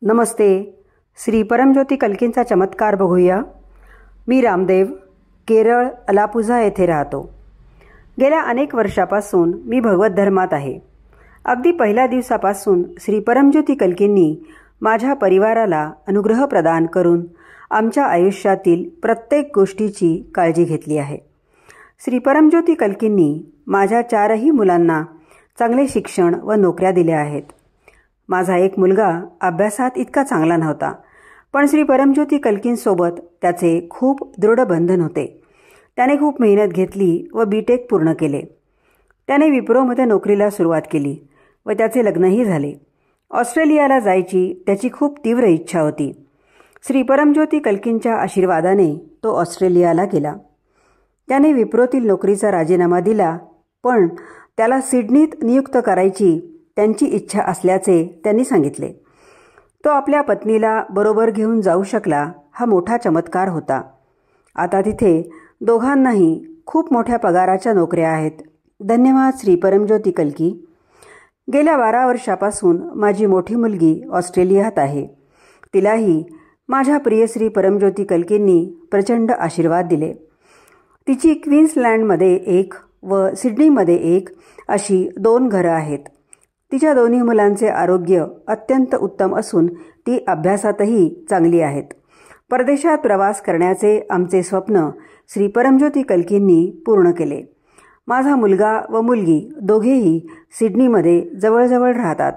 नमस्ते. श्री परमज्योती कल्कींचा चमत्कार बघूया. मी रामदेव, केरळ अलापुझा येथे राहतो. गेल्या अनेक वर्षापासून मी भगवत धर्मात आहे. अगदी पहिल्या दिवसापासून श्री परमज्योती कल्कींनी माझ्या परिवाराला अनुग्रह प्रदान करून आमच्या आयुष्यातील प्रत्येक गोष्टीची काळजी घेतली आहे. श्री परमज्योती कल्कींनी माझ्या 4ही मुलांना चांगले शिक्षण व नोकऱ्या दिल्या आहेत. माझा एक मुलगा अभ्यासात इतका चांगला नव्हता, पण श्री परमज्योती कल्कींसोबत त्याचे खूप दृढ बंधन होते. त्याने खूप मेहनत घेतली व BTech पूर्ण केले. त्याने विप्रोमध्ये नोकरीला सुरुवात केली व त्याचे लग्नही झाले. ऑस्ट्रेलियाला जायची त्याची खूप तीव्र इच्छा होती. श्री परमज्योती कल्कींच्या आशीर्वादाने तो ऑस्ट्रेलियाला गेला. त्याने विप्रोतील नोकरीचा राजीनामा दिला, पण त्याला सिडनीत नियुक्त करायची त्यांची इच्छा असल्याचे त्यांनी सांगितले. तो आपल्या पत्नीला बरोबर घेऊन जाऊ शकला, हा मोठा चमत्कार होता. आता तिथे दोघांनाही खूप मोठ्या पगाराच्या नोकऱ्या आहेत. धन्यवाद श्री परमज्योती कल्की. गेल्या 12 वर्षापासून माझी मोठी मुलगी ऑस्ट्रेलियात आहे. तिलाही माझ्या प्रिय श्री परमज्योती कल्कींनी प्रचंड आशीर्वाद दिले. तिची क्वीन्सलँडमध्ये 1 व सिडनीमध्ये 1 अशी 2 घरं आहेत. तिच्या दोन्ही मुलांचे आरोग्य अत्यंत उत्तम असून ती अभ्यासातही चांगली आहेत. परदेशात प्रवास करण्याचे आमचे स्वप्न श्री परमज्योती कल्कींनी पूर्ण केले. माझा मुलगा व मुलगी दोघेही सिडनीमध्ये जवळजवळ राहतात.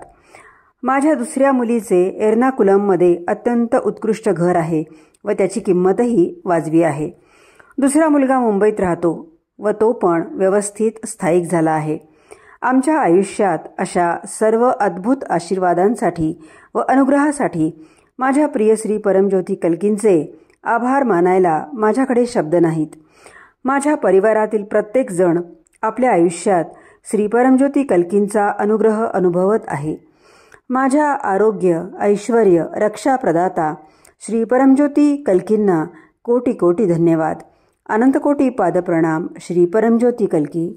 माझ्या दुसऱ्या मुलीचे एर्नाकुलममध्ये अत्यंत उत्कृष्ट घर आहे व त्याची किंमतही वाजवी आहे. दुसरा मुलगा मुंबईत राहतो व तो पण व्यवस्थित स्थायिक झाला आहे. आमच्या आयुष्यात अशा सर्व अद्भुत आशीर्वादांसाठी व अनुग्रहासाठी माझ्या प्रिय श्री परमज्योती कल्कींचे आभार मानायला माझ्याकडे शब्द नाहीत. माझ्या परिवारातील प्रत्येक जण आपल्या आयुष्यात श्री परमज्योती कल्कींचा अनुग्रह अनुभवत आहे. माझ्या आरोग्य, ऐश्वर्य, रक्षा प्रदाता श्री परमज्योती कल्कींना कोटी कोटी धन्यवाद. अनंतकोटी पादप्रणाम. श्री परमज्योती कल्की.